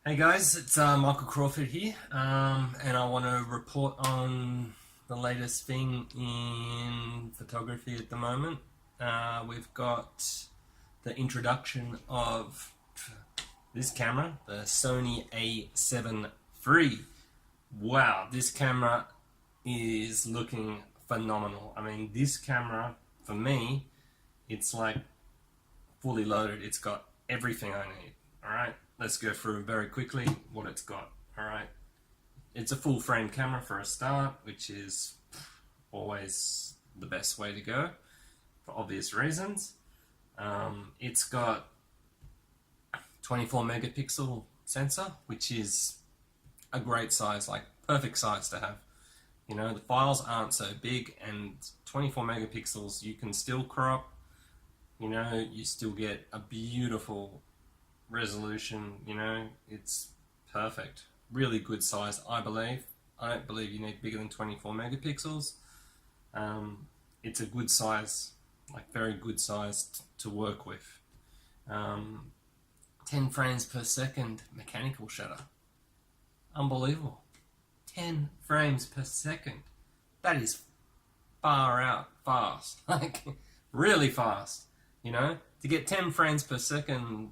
Hey guys, it's Michael Crawford here, and I want to report on the latest thing in photography at the moment. We've got the introduction of this camera, the Sony A7 III. Wow, this camera is looking phenomenal. I mean, this camera, for me, it's like fully loaded. It's got everything I need. All right, let's go through very quickly what it's got. All right, it's a full frame camera for a start, which is always the best way to go for obvious reasons. It's got 24 megapixel sensor, which is a great size, like perfect size to have. You know, the files aren't so big, and 24 megapixels you can still crop. You know, you still get a beautiful resolution. You know, it's perfect. Really good size, I believe. I don't believe you need bigger than 24 megapixels. It's a good size, like very good size to work with. 10 frames per second mechanical shutter. Unbelievable. 10 frames per second. That is far out fast. Like, really fast. You know, to get 10 frames per second,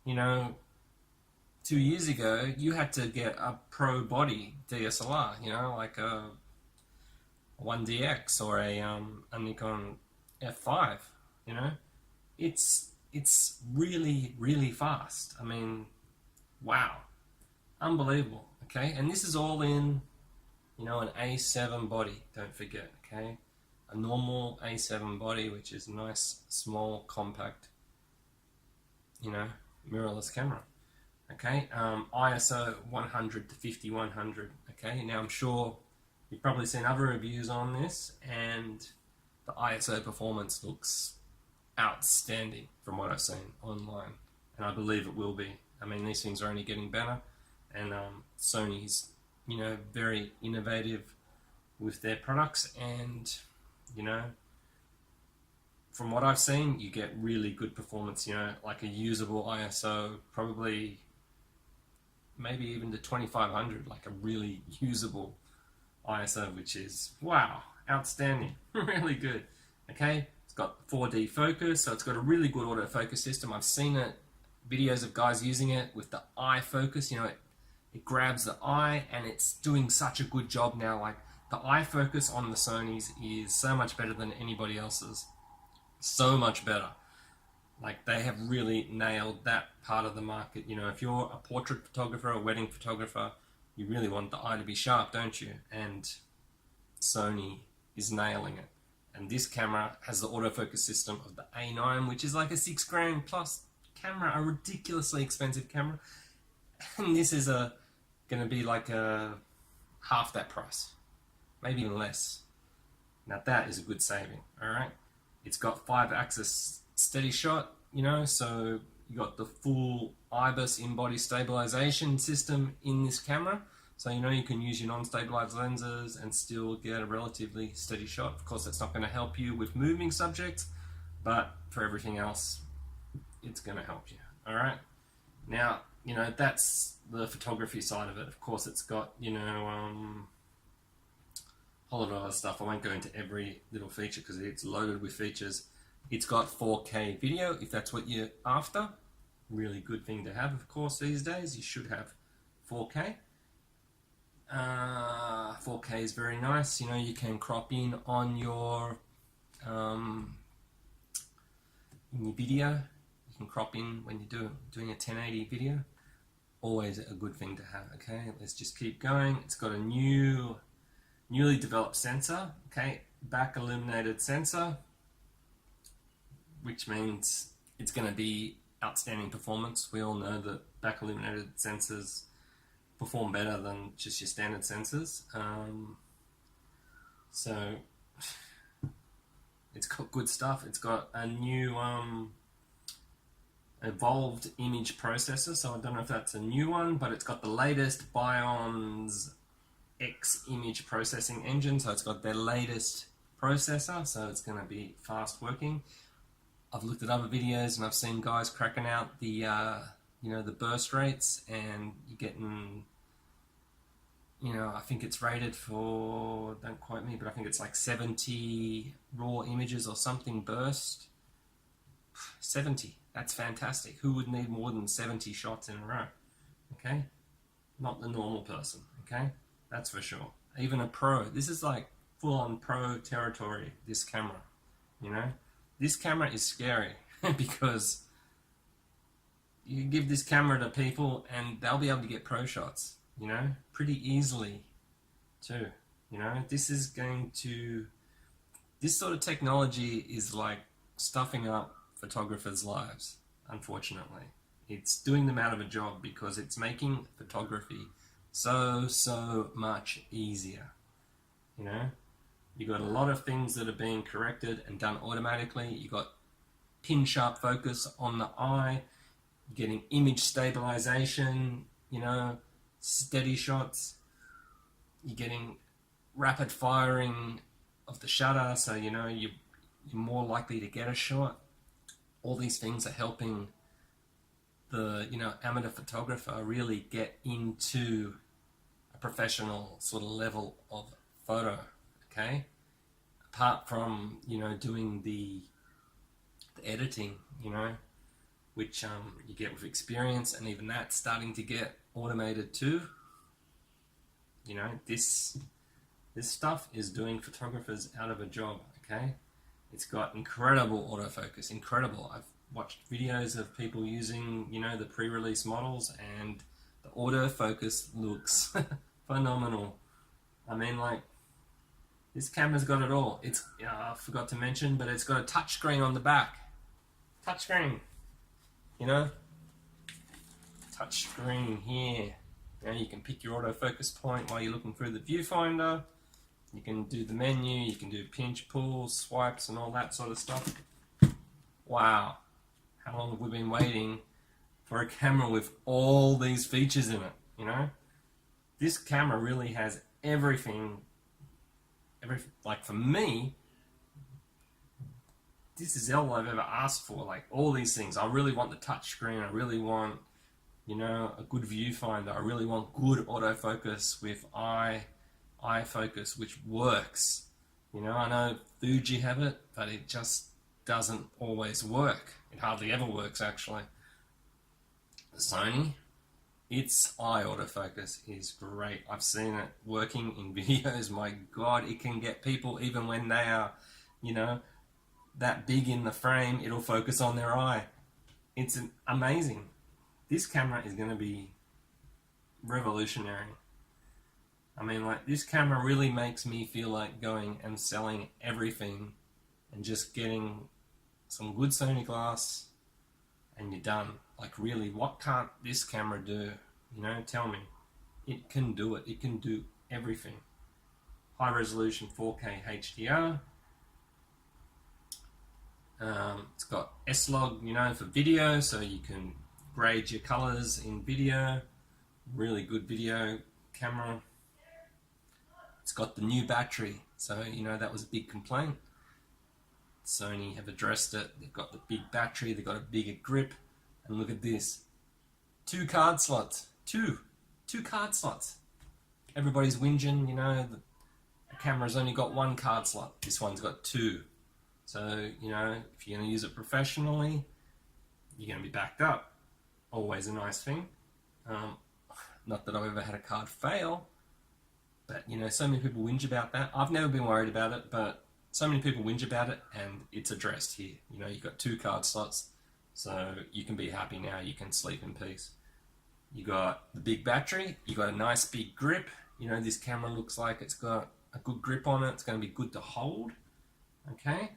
you know, 2 years ago, you had to get a pro body DSLR, you know, like a 1DX or a Nikon F5, you know. It's really fast. I mean, wow. Unbelievable, okay? And this is all in, you know, an A7 body, don't forget, okay? A normal A7 body, which is nice, small, compact, you know, mirrorless camera. Okay, ISO 100 to 5100. Okay, now I'm sure you've probably seen other reviews on this, and the ISO performance looks outstanding from what I've seen online, and I believe it will be. I mean, these things are only getting better, and Sony's, you know, very innovative with their products, and you know, from what I've seen, you get really good performance, you know, like a usable ISO, probably maybe even to 2500, like a really usable ISO, which is, wow, outstanding, really good. Okay, it's got 4D focus, so it's got a really good autofocus system. I've seen it, videos of guys using it with the eye focus, you know, it grabs the eye, and it's doing such a good job now. Like, the eye focus on the Sonys is so much better than anybody else's. So much better. Like, they have really nailed that part of the market. You know, if you're a portrait photographer, a wedding photographer, you really want the eye to be sharp, don't you? And Sony is nailing it. And this camera has the autofocus system of the A9, which is like a $6,000 plus camera, a ridiculously expensive camera. And this is going to be like half that price, maybe even less. Now that is a good saving, all right? It's got 5-axis steady shot, you know, so you got the full IBIS in-body stabilization system in this camera. So, you know, you can use your non-stabilized lenses and still get a relatively steady shot. Of course, that's not going to help you with moving subjects, but for everything else, it's going to help you, all right? Now, you know, that's the photography side of it. Of course, it's got, you know, a lot of other stuff. I won't go into every little feature because it's loaded with features. It's got 4K video, if that's what you're after. Really good thing to have, of course, these days. You should have 4K. 4K is very nice. You know, you can crop in on your video. You can crop in when you're doing a 1080 video. Always a good thing to have. Okay, let's just keep going. It's got a newly developed sensor, okay, back illuminated sensor, which means it's going to be outstanding performance. We all know that back illuminated sensors perform better than just your standard sensors. So it's got good stuff. It's got a new evolved image processor, so I don't know if that's a new one, but it's got the latest Bionz X image processing engine, so it's got their latest processor, so it's going to be fast working. I've looked at other videos and I've seen guys cracking out the you know, the burst rates, and you're getting, you know, I think it's rated for, don't quote me, but I think it's like 70 raw images or something burst. 70, that's fantastic. Who would need more than 70 shots in a row? Okay, not the normal person. Okay, that's for sure. Even a pro, this is like full-on pro territory, this camera. You know, this camera is scary because you give this camera to people and they'll be able to get pro shots, you know, pretty easily too. You know, this sort of technology is like stuffing up photographers' lives, unfortunately. It's doing them out of a job because it's making photography so much easier. You know, you got a lot of things that are being corrected and done automatically. You got pin sharp focus on the eye, getting image stabilization, you know, steady shots. You're getting rapid firing of the shutter, so you know you're more likely to get a shot. All these things are helping the, you know, amateur photographer really get into a professional sort of level of photo. Okay, apart from, you know, doing the editing, you know, which you get with experience, and even that's starting to get automated too. You know, this stuff is doing photographers out of a job. Okay, it's got incredible autofocus, incredible. I've watched videos of people using, you know, the pre-release models, and the autofocus looks phenomenal. I mean, like, this camera's got it all. It's, I forgot to mention, but it's got a touchscreen on the back. Touchscreen, you know, touchscreen here. You know, you can pick your autofocus point while you're looking through the viewfinder. You can do the menu, you can do pinch, pull, swipes, and all that sort of stuff. Wow, how long have we been waiting for a camera with all these features in it, you know? This camera really has everything, like for me, this is all I've ever asked for, like all these things. I really want the touchscreen, I really want, you know, a good viewfinder, I really want good autofocus with eye focus, which works. You know, I know Fuji have it, but it just doesn't always work. It hardly ever works, actually. Sony, its eye autofocus is great. I've seen it working in videos. My God, it can get people, even when they are, you know, that big in the frame, it'll focus on their eye. It's amazing. This camera is going to be revolutionary. I mean, like, this camera really makes me feel like going and selling everything and just getting some good Sony glass and you're done. Like, really, what can't this camera do? You know, tell me. It can do it. It can do everything. High resolution 4K HDR. It's got S-Log, you know, for video, so you can grade your colors in video. Really good video camera. It's got the new battery, so, you know, that was a big complaint. Sony have addressed it. They've got the big battery, they've got a bigger grip, and look at this. 2 card slots. Two card slots. Everybody's whinging, you know, the camera's only got 1 card slot. This one's got 2. So, you know, if you're going to use it professionally, you're going to be backed up. Always a nice thing. Not that I've ever had a card fail, but, you know, so many people whinge about that. I've never been worried about it, but so many people whinge about it, and it's addressed here. You know, you've got 2 card slots, so you can be happy now. You can sleep in peace. You got the big battery. You got a nice big grip. You know, this camera looks like it's got a good grip on it. It's going to be good to hold. Okay.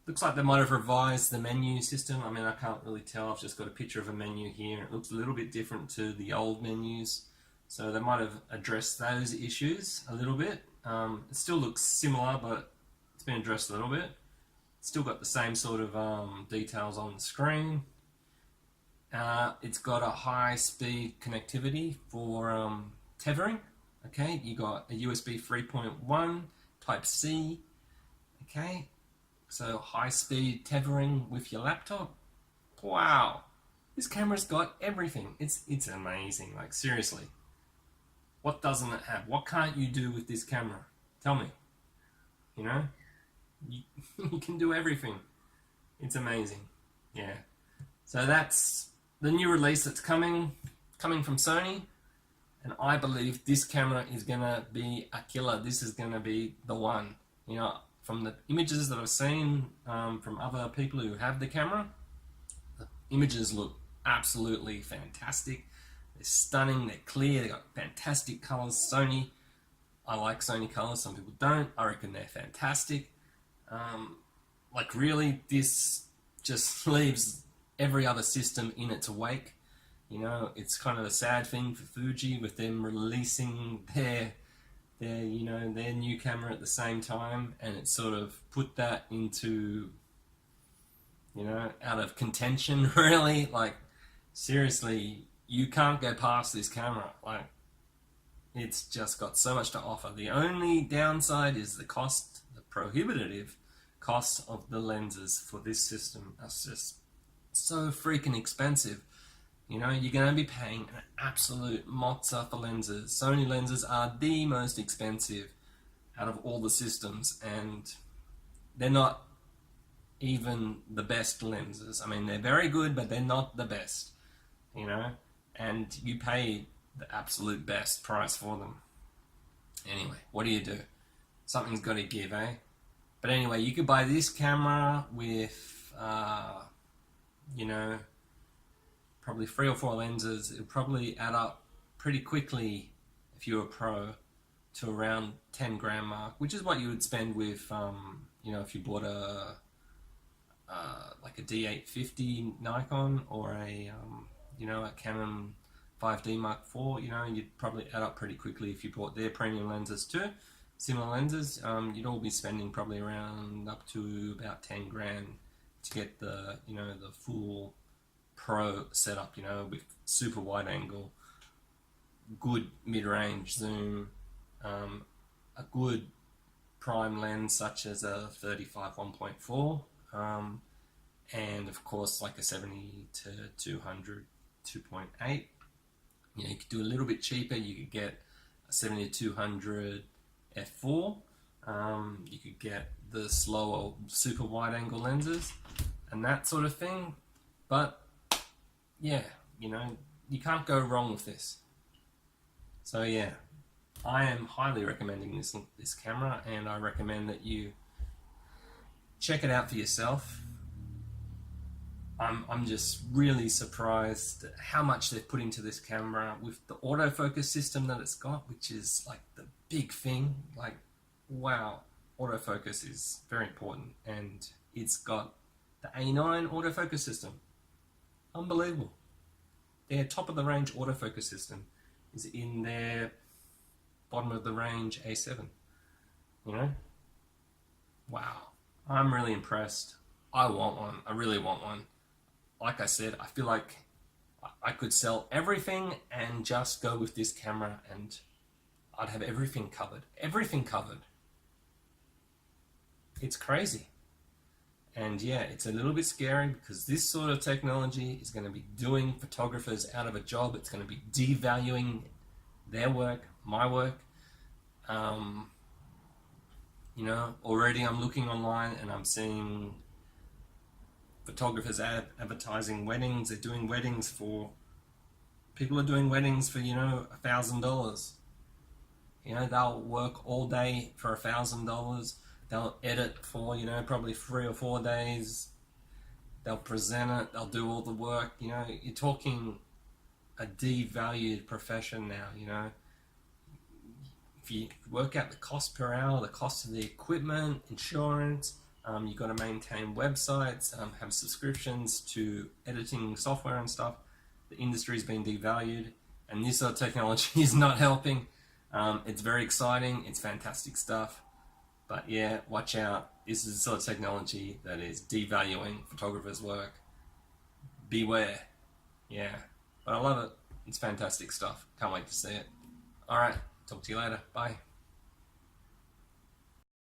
Looks like they might have revised the menu system. I mean, I can't really tell. I've just got a picture of a menu here. It looks a little bit different to the old menus. So they might have addressed those issues a little bit. It still looks similar, but it's been addressed a little bit. Still got the same sort of details on the screen. It's got a high-speed connectivity for tethering. Okay, you got a USB 3.1, Type-C. Okay, so high-speed tethering with your laptop. wow, this camera's got everything. It's amazing. Like, seriously, what doesn't it have? What can't you do with this camera? Tell me. You know, you, you can do everything. It's amazing. Yeah. So that's the new release that's coming from Sony, and I believe this camera is gonna be a killer. This is gonna be the one. You know, from the images that I've seen from other people who have the camera, the images look absolutely fantastic. They're stunning. They're clear. They got fantastic colors. Sony. I like Sony colors. Some people don't. I reckon they're fantastic. Like, really, this just leaves every other system in its wake. You know, it's kind of a sad thing for Fuji with them releasing their new camera at the same time, and it sort of put that into, you know, out of contention, really. Like, seriously, you can't go past this camera. Like, it's just got so much to offer. The only downside is the cost, the prohibitive cost of the lenses for this system. That's just so freaking expensive. You know, you're going to be paying an absolute mozza for lenses. Sony lenses are the most expensive out of all the systems, and they're not even the best lenses. I mean, they're very good, but they're not the best, you know, and you pay the absolute best price for them. Anyway, what do? Something's got to give, eh? But anyway, you could buy this camera with, you know, probably 3 or 4 lenses. It'll probably add up pretty quickly if you're a pro to around 10 grand mark, which is what you would spend with, you know, if you bought like a D850 Nikon or a, you know, a Canon 5D Mark IV. You know, you'd probably add up pretty quickly if you bought their premium lenses too. Similar lenses, you'd all be spending probably around up to about 10 grand to get the, you know, the full pro setup, you know, with super wide angle, good mid-range zoom, a good prime lens such as a 35 1.4, and of course like a 70 to 200 2.8. You know, you could do a little bit cheaper. You could get a 70 to 200 f4. You could get the slower super wide angle lenses and that sort of thing. But yeah, you know, you can't go wrong with this. So yeah, I am highly recommending this camera, and I recommend that you check it out for yourself. I'm just really surprised at how much they've put into this camera with the autofocus system that it's got, which is like the big thing. Like, wow, autofocus is very important, and it's got the A9 autofocus system. Unbelievable. Their top of the range autofocus system is in their bottom of the range A7. You know? Wow. I'm really impressed. I want one. I really want one. Like I said, I feel like I could sell everything and just go with this camera, and I'd have everything covered. Everything covered. It's crazy. And yeah, it's a little bit scary because this sort of technology is going to be doing photographers out of a job. It's going to be devaluing their work, my work. You know, already I'm looking online and I'm seeing photographers advertising weddings. They're doing weddings for, people are doing weddings for, you know, $1,000. You know, they'll work all day for $1,000. They'll edit for, you know, probably 3 or 4 days. They'll present it. They'll do all the work. You know, you're talking a devalued profession now, you know. If you work out the cost per hour, the cost of the equipment, insurance, you've got to maintain websites, have subscriptions to editing software and stuff. The industry's been devalued, and this sort of technology is not helping. It's very exciting. It's fantastic stuff. But yeah, watch out. This is the sort of technology that is devaluing photographers' work. Beware. Yeah. But I love it. It's fantastic stuff. Can't wait to see it. Alright, talk to you later. Bye.